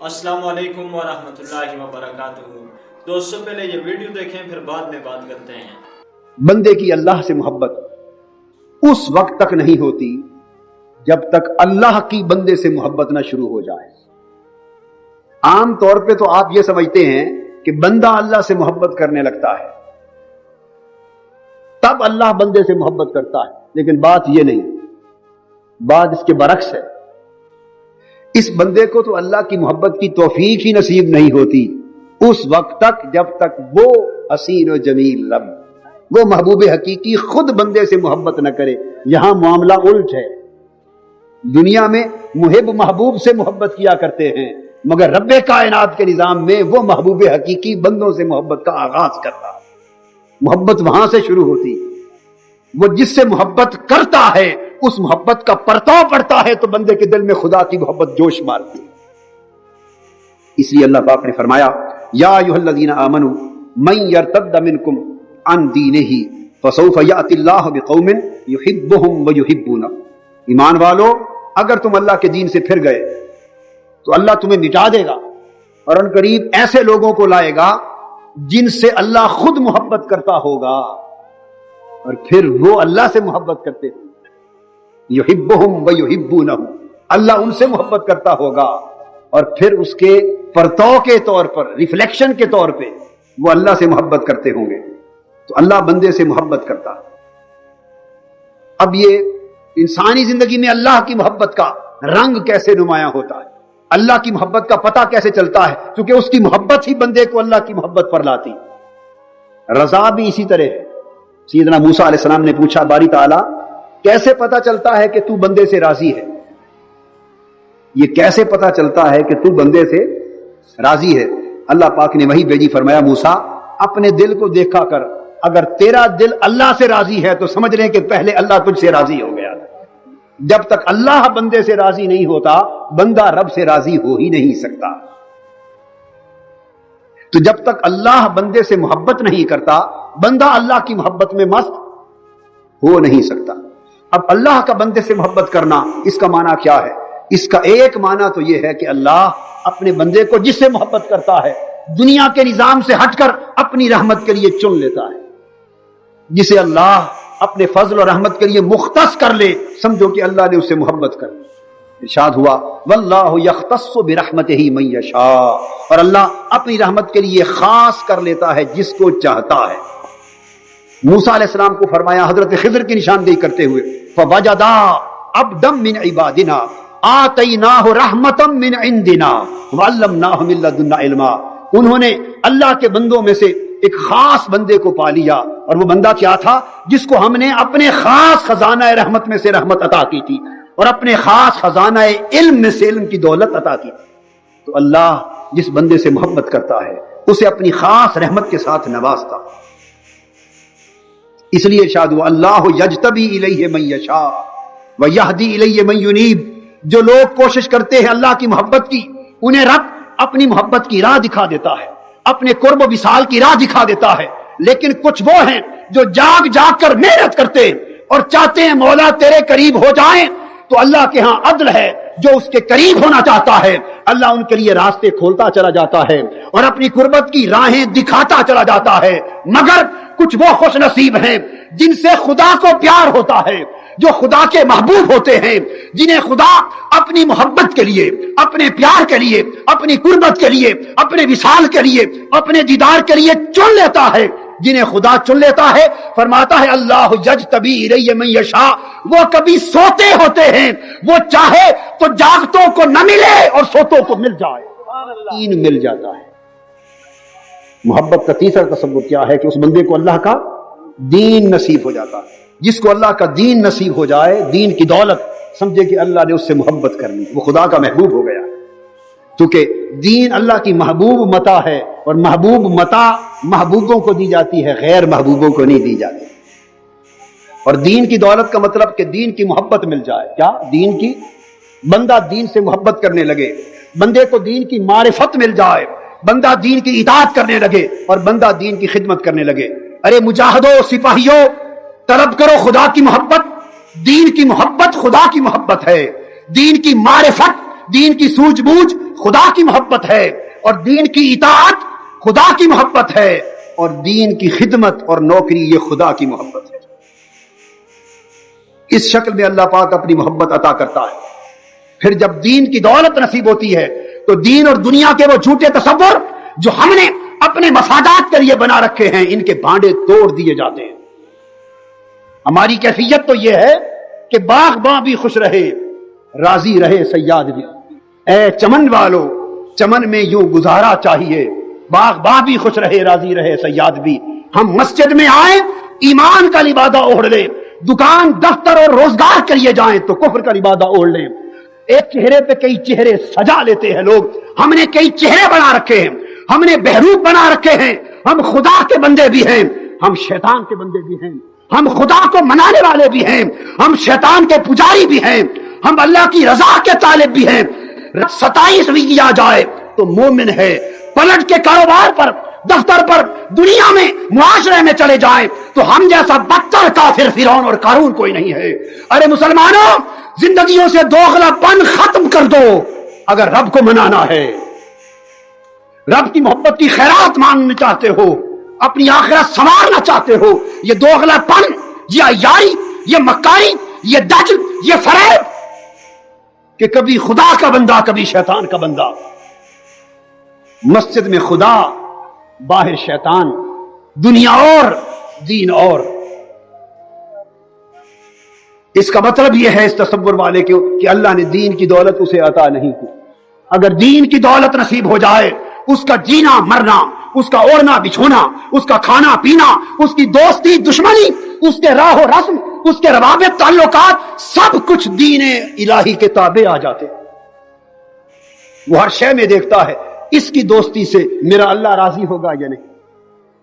السلام علیکم ورحمۃ اللہ وبرکاتہ۔ دوستوں پہلے یہ ویڈیو دیکھیں پھر بعد میں بات کرتے ہیں۔ بندے کی اللہ سے محبت اس وقت تک نہیں ہوتی جب تک اللہ کی بندے سے محبت نہ شروع ہو جائے۔ عام طور پہ تو آپ یہ سمجھتے ہیں کہ بندہ اللہ سے محبت کرنے لگتا ہے تب اللہ بندے سے محبت کرتا ہے، لیکن بات یہ نہیں، بات اس کے برعکس ہے۔ اس بندے کو تو اللہ کی محبت کی توفیق ہی نصیب نہیں ہوتی اس وقت تک جب تک وہ حسین و جمیل رب، وہ محبوب حقیقی خود بندے سے محبت نہ کرے۔ یہاں معاملہ الٹ ہے۔ دنیا میں محب محبوب سے محبت کیا کرتے ہیں، مگر رب کائنات کے نظام میں وہ محبوب حقیقی بندوں سے محبت کا آغاز کرتا ہے۔ محبت وہاں سے شروع ہوتی، وہ جس سے محبت کرتا ہے اس محبت کا پرتاؤ پڑتا ہے تو بندے کے دل میں خدا کی محبت جوش مارتی ہے۔ اس لیے اللہ پاک نے فرمایا یا ایھا الذین آمنوا من یرتد منکم عن دینہ فسوف یأتی اللہ بقوم یحبهم ویحبونہ۔ ایمان والو، اگر تم اللہ کے دین سے پھر گئے تو اللہ تمہیں مٹا دے گا اور ان قریب ایسے لوگوں کو لائے گا جن سے اللہ خود محبت کرتا ہوگا اور پھر وہ اللہ سے محبت کرتے ہیں۔ یحبهم ویحبونہ، اللہ ان سے محبت کرتا ہوگا اور پھر اس کے پرتاؤ کے طور پر، ریفلیکشن کے طور پہ وہ اللہ سے محبت کرتے ہوں گے۔ تو اللہ بندے سے محبت کرتا ہے۔ اب یہ انسانی زندگی میں اللہ کی محبت کا رنگ کیسے نمایاں ہوتا ہے، اللہ کی محبت کا پتہ کیسے چلتا ہے، کیونکہ اس کی محبت ہی بندے کو اللہ کی محبت پر لاتی۔ رضا بھی اسی طرح ہے۔ سیدنا موسیٰ علیہ السلام نے پوچھا باری تعالیٰ کیسے پتہ چلتا ہے کہ تو بندے سے راضی ہے؟ یہ کیسے پتہ چلتا ہے کہ تو بندے سے راضی ہے؟ اللہ پاک نے وہی بھیجی، فرمایا موسیٰ اپنے دل کو دیکھا کر، اگر تیرا دل اللہ سے راضی ہے تو سمجھ لیں کہ پہلے اللہ تجھ سے راضی ہو گیا۔ جب تک اللہ بندے سے راضی نہیں ہوتا بندہ رب سے راضی ہو ہی نہیں سکتا۔ تو جب تک اللہ بندے سے محبت نہیں کرتا بندہ اللہ کی محبت میں مست ہو نہیں سکتا۔ اب اللہ کا بندے سے محبت کرنا، اس کا معنی کیا ہے؟ اس کا ایک معنی تو یہ ہے کہ اللہ اپنے بندے کو جس سے محبت کرتا ہے دنیا کے نظام سے ہٹ کر اپنی رحمت کے لیے چن لیتا ہے۔ جسے اللہ اپنے فضل اور رحمت کے لیے مختص کر لے سمجھو کہ اللہ نے اس سے محبت کر لی۔ ارشاد ہوا واللہ یختص برحمتہ من یشاء، اور اللہ اپنی رحمت کے لیے خاص کر لیتا ہے جس کو چاہتا ہے۔ موسیٰ علیہ السلام کو فرمایا حضرت خضر کی نشاندہی کرتے ہوئے فوجدا عبدا من عبادنا آتیناہ رحمتا من عندنا وعلمناہ من لدنا علما۔ انہوں نے اللہ کے بندوں میں سے ایک خاص بندے کو پا لیا، اور وہ بندہ کیا تھا؟ جس کو ہم نے اپنے خاص خزانہ رحمت میں سے رحمت عطا کی تھی اور اپنے خاص خزانہ علم میں سے علم کی دولت عطا کی تھی۔ تو اللہ جس بندے سے محبت کرتا ہے اسے اپنی خاص رحمت کے ساتھ نوازتا۔ اس لیے ارشاد ہوا اللہ یجتبی الیہ من یشاء ویہدی الیہ من ینیب۔ جو لوگ کوشش کرتے ہیں اللہ کی محبت کی انہیں رب اپنی محبت کی راہ دکھا دیتا ہے، اپنے قرب و وصال کی راہ دکھا دیتا ہے۔ لیکن کچھ وہ ہیں جو جاگ جاگ کر محنت کرتے ہیں اور چاہتے ہیں مولا تیرے قریب ہو جائیں، تو اللہ کے ہاں عدل ہے، جو اس کے قریب ہونا چاہتا ہے اللہ ان کے لیے راستے کھولتا چلا جاتا ہے اور اپنی قربت کی راہیں دکھاتا چلا جاتا ہے۔ مگر کچھ وہ خوش نصیب ہیں جن سے خدا کو پیار ہوتا ہے، جو خدا کے محبوب ہوتے ہیں، جنہیں خدا اپنی محبت کے لیے، اپنے پیار کے لیے، اپنی قربت کے لیے، اپنے وصال کے لیے، اپنے دیدار کے لیے چن لیتا ہے۔ جنہیں خدا چن لیتا ہے فرماتا ہے اللہ یجتبی الیہ من یشاء، وہ کبھی سوتے ہوتے ہیں، وہ چاہے تو جاگتوں کو نہ ملے اور سوتوں کو مل جائے، تین مل جاتا ہے۔ محبت کا تیسرا تصور کیا ہے کہ اس بندے کو اللہ کا دین نصیب ہو جاتا ہے۔ جس کو اللہ کا دین نصیب ہو جائے، دین کی دولت، سمجھے کہ اللہ نے اس سے محبت کرنی، وہ خدا کا محبوب ہو گیا۔ کیونکہ دین اللہ کی محبوب متاع ہے اور محبوب متاع محبوبوں کو دی جاتی ہے، غیر محبوبوں کو نہیں دی جاتی۔ اور دین کی دولت کا مطلب کہ دین کی محبت مل جائے۔ کیا؟ دین کی، بندہ دین سے محبت کرنے لگے، بندے کو دین کی معرفت مل جائے، بندہ دین کی اطاعت کرنے لگے اور بندہ دین کی خدمت کرنے لگے۔ ارے مجاہدوں، سپاہیوں، طلب کرو خدا کی محبت۔ دین کی محبت خدا کی محبت ہے، دین کی معرفت، دین کی سوجھ بوجھ خدا کی محبت ہے، اور دین کی اطاعت خدا کی محبت ہے، اور دین کی خدمت اور نوکری یہ خدا کی محبت ہے۔ اس شکل میں اللہ پاک اپنی محبت عطا کرتا ہے۔ پھر جب دین کی دولت نصیب ہوتی ہے تو دین اور دنیا کے وہ جھوٹے تصور جو ہم نے اپنے مفادات کے لیے بنا رکھے ہیں، ان کے بانڈے توڑ دیے جاتے ہیں۔ ہماری کیفیت تو یہ ہے کہ باغباں بھی خوش رہے، راضی رہے صیاد بھی۔ اے چمن والو، چمن میں یوں گزارا چاہیے، باغباں بھی خوش رہے، راضی رہے صیاد بھی۔ ہم مسجد میں آئیں ایمان کا لبادہ اوڑھ لیں، دکان دفتر اور روزگار کے لیے جائیں تو کفر کا لبادہ اوڑھ لیں۔ ایک چہرے پہ کئی چہرے سجا لیتے ہیں لوگ، ہم نے کئی چہرے بنا رکھے ہیں، ہم نے بہروپ بنا رکھے ہیں، ہم خدا کے بندے بھی ہیں، ہم شیطان کے بندے بھی ہیں، ہم خدا کو منانے والے بھی ہیں، ہم شیطان کے پجاری بھی ہیں، ہم اللہ کی رضا کے طالب بھی ہیں۔ 27 بھی کیا جائے تو مومن ہے، پلٹ کے کاروبار پر، دفتر پر، دنیا میں، معاشرے میں چلے جائیں تو ہم جیسا بدتر کافر فرعون اور قارون کوئی نہیں ہے۔ ارے مسلمانوں، زندگیوں سے دوغلا پن ختم کر دو۔ اگر رب کو منانا ہے، رب کی محبت کی خیرات مانگنا چاہتے ہو، اپنی آخرت سنوارنا چاہتے ہو، یہ دوغلا پن، یہ عیاری، یہ مکاری، یہ دجل، یہ فریب کہ کبھی خدا کا بندہ کبھی شیطان کا بندہ، مسجد میں خدا باہر شیطان، دنیا اور دین اور۔ اس کا مطلب یہ ہے اس تصور والے کہ اللہ نے دین کی دولت اسے عطا نہیں کی۔ اگر دین کی دولت نصیب ہو جائے، اس کا جینا مرنا، اس کا اوڑھنا بچھونا، اس کا کھانا پینا، اس کی دوستی دشمنی، اس کے راہ و رسم، اس کے روابط تعلقات، سب کچھ دین الہی کے تابع آ جاتے۔ وہ ہر شے میں دیکھتا ہے اس کی دوستی سے میرا اللہ راضی ہوگا یا نہیں،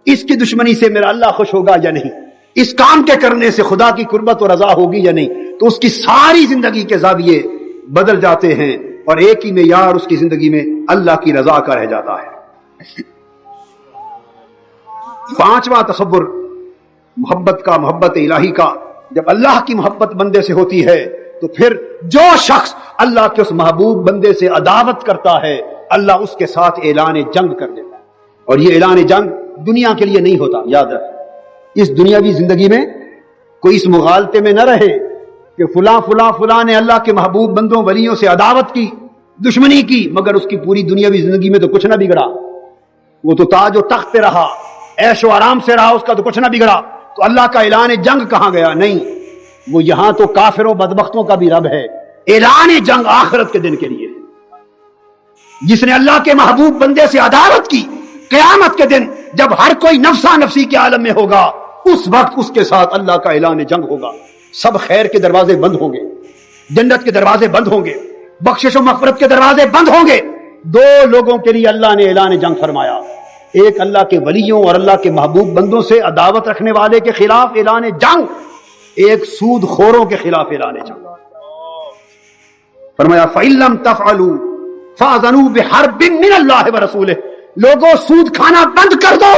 اس کی دشمنی سے میرا اللہ خوش ہوگا یا نہیں، اس کام کے کرنے سے خدا کی قربت و رضا ہوگی یا نہیں۔ تو اس کی ساری زندگی کے زاویے بدل جاتے ہیں اور ایک ہی معیار اس کی زندگی میں اللہ کی رضا کا رہ جاتا ہے۔ پانچواں تصور محبت کا، محبت الہی کا، جب اللہ کی محبت بندے سے ہوتی ہے تو پھر جو شخص اللہ کے اس محبوب بندے سے عداوت کرتا ہے، اللہ اس کے ساتھ اعلان جنگ کر دیتا ہے۔ اور یہ اعلان جنگ دنیا کے لیے نہیں ہوتا، یاد رکھ۔ اس دنیاوی زندگی میں کوئی اس مغالطے میں نہ رہے کہ فلاں فلاں فلاں نے اللہ کے محبوب بندوں ولیوں سے عداوت کی، دشمنی کی، مگر اس کی پوری دنیاوی زندگی میں تو کچھ نہ بگڑا، وہ تو تاج و تخت پہ رہا، عیش و آرام سے رہا، اس کا تو کچھ نہ بگڑا، تو اللہ کا اعلان جنگ کہاں گیا؟ نہیں، وہ یہاں تو کافروں بدبختوں کا بھی رب ہے۔ اعلان جنگ آخرت کے دن کے لیے، جس نے اللہ کے محبوب بندے سے عداوت کی، قیامت کے دن جب ہر کوئی نفسا نفسی کے عالم میں ہوگا، اس وقت اس کے ساتھ اللہ کا اعلان جنگ ہوگا۔ سب خیر کے دروازے بند ہوں گے، جنت کے دروازے بند ہوں گے، بخشش و مغفرت کے دروازے بند ہوں گے۔ دو لوگوں کے لیے اللہ نے اعلان جنگ فرمایا، ایک اللہ کے ولیوں اور اللہ کے محبوب بندوں سے عداوت رکھنے والے کے خلاف اعلان جنگ، ایک سود خوروں کے خلاف اعلان جنگ۔ فرمایا فَإِن لَّمْ تَفْعَلُوا فَأْذَنُوا بِحَرْبٍ مِّنَ اللَّهِ وَرَسُولِهِ، لوگوں سود کھانا بند کر دو۔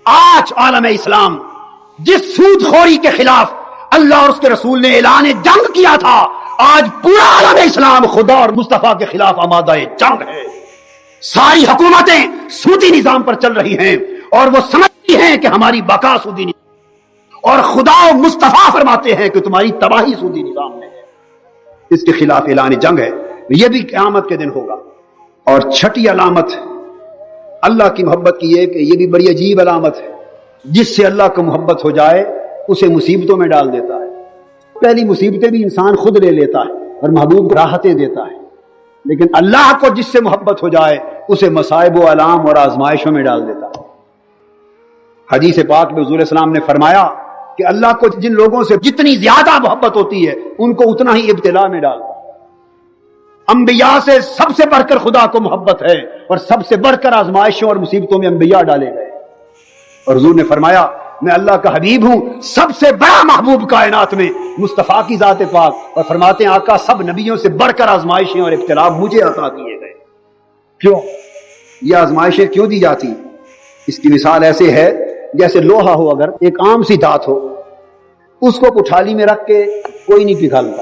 آج عالم اسلام جس سود خوری کے خلاف اللہ اور اس کے رسول نے اعلان جنگ کیا تھا، آج پورا عالم اسلام خدا اور مصطفیٰ کے خلاف آمادہ جنگ ہے۔ ساری حکومتیں سودی نظام پر چل رہی ہیں اور وہ سمجھتی ہیں کہ ہماری بقا سودی نظام، اور خدا و مصطفیٰ فرماتے ہیں کہ تمہاری تباہی سودی نظام میں ہے۔ اس کے خلاف اعلان جنگ ہے، یہ بھی قیامت کے دن ہوگا۔ اور چھٹی علامت اللہ کی محبت کی ہے کہ یہ بھی بڑی عجیب علامت ہے، جس سے اللہ کو محبت ہو جائے اسے مصیبتوں میں ڈال دیتا ہے۔ پہلی مصیبتیں بھی انسان خود لے لیتا ہے اور محبوب راحتیں دیتا ہے، لیکن اللہ کو جس سے محبت ہو جائے اسے مصائب و علام اور آزمائشوں میں ڈال دیتا ہے۔ حدیث پاک میں حضور السلام نے فرمایا کہ اللہ کو جن لوگوں سے جتنی زیادہ محبت ہوتی ہے ان کو اتنا ہی ابتلا میں ڈالتا ہے۔ انبیاء سے سب سے بڑھ کر خدا کو محبت ہے اور سب سے بڑھ کر آزمائشوں اور مصیبتوں میں انبیاء ڈالے گئے، اور حضور نے فرمایا میں اللہ کا حبیب ہوں، سب سے بڑا محبوب کائنات میں مصطفیٰ کی ذات پاک، اور فرماتے ہیں آقا سب نبیوں سے بڑھ کر آزمائشیں اور ابتلا مجھے عطا کیے گئے۔ کیوں یہ آزمائشیں کیوں دی جاتی؟ اس کی مثال ایسے ہے جیسے لوہا ہو، اگر ایک عام سی دھات ہو، اس کو کٹھالی میں رکھ کے کوئی نہیں پگھالتا،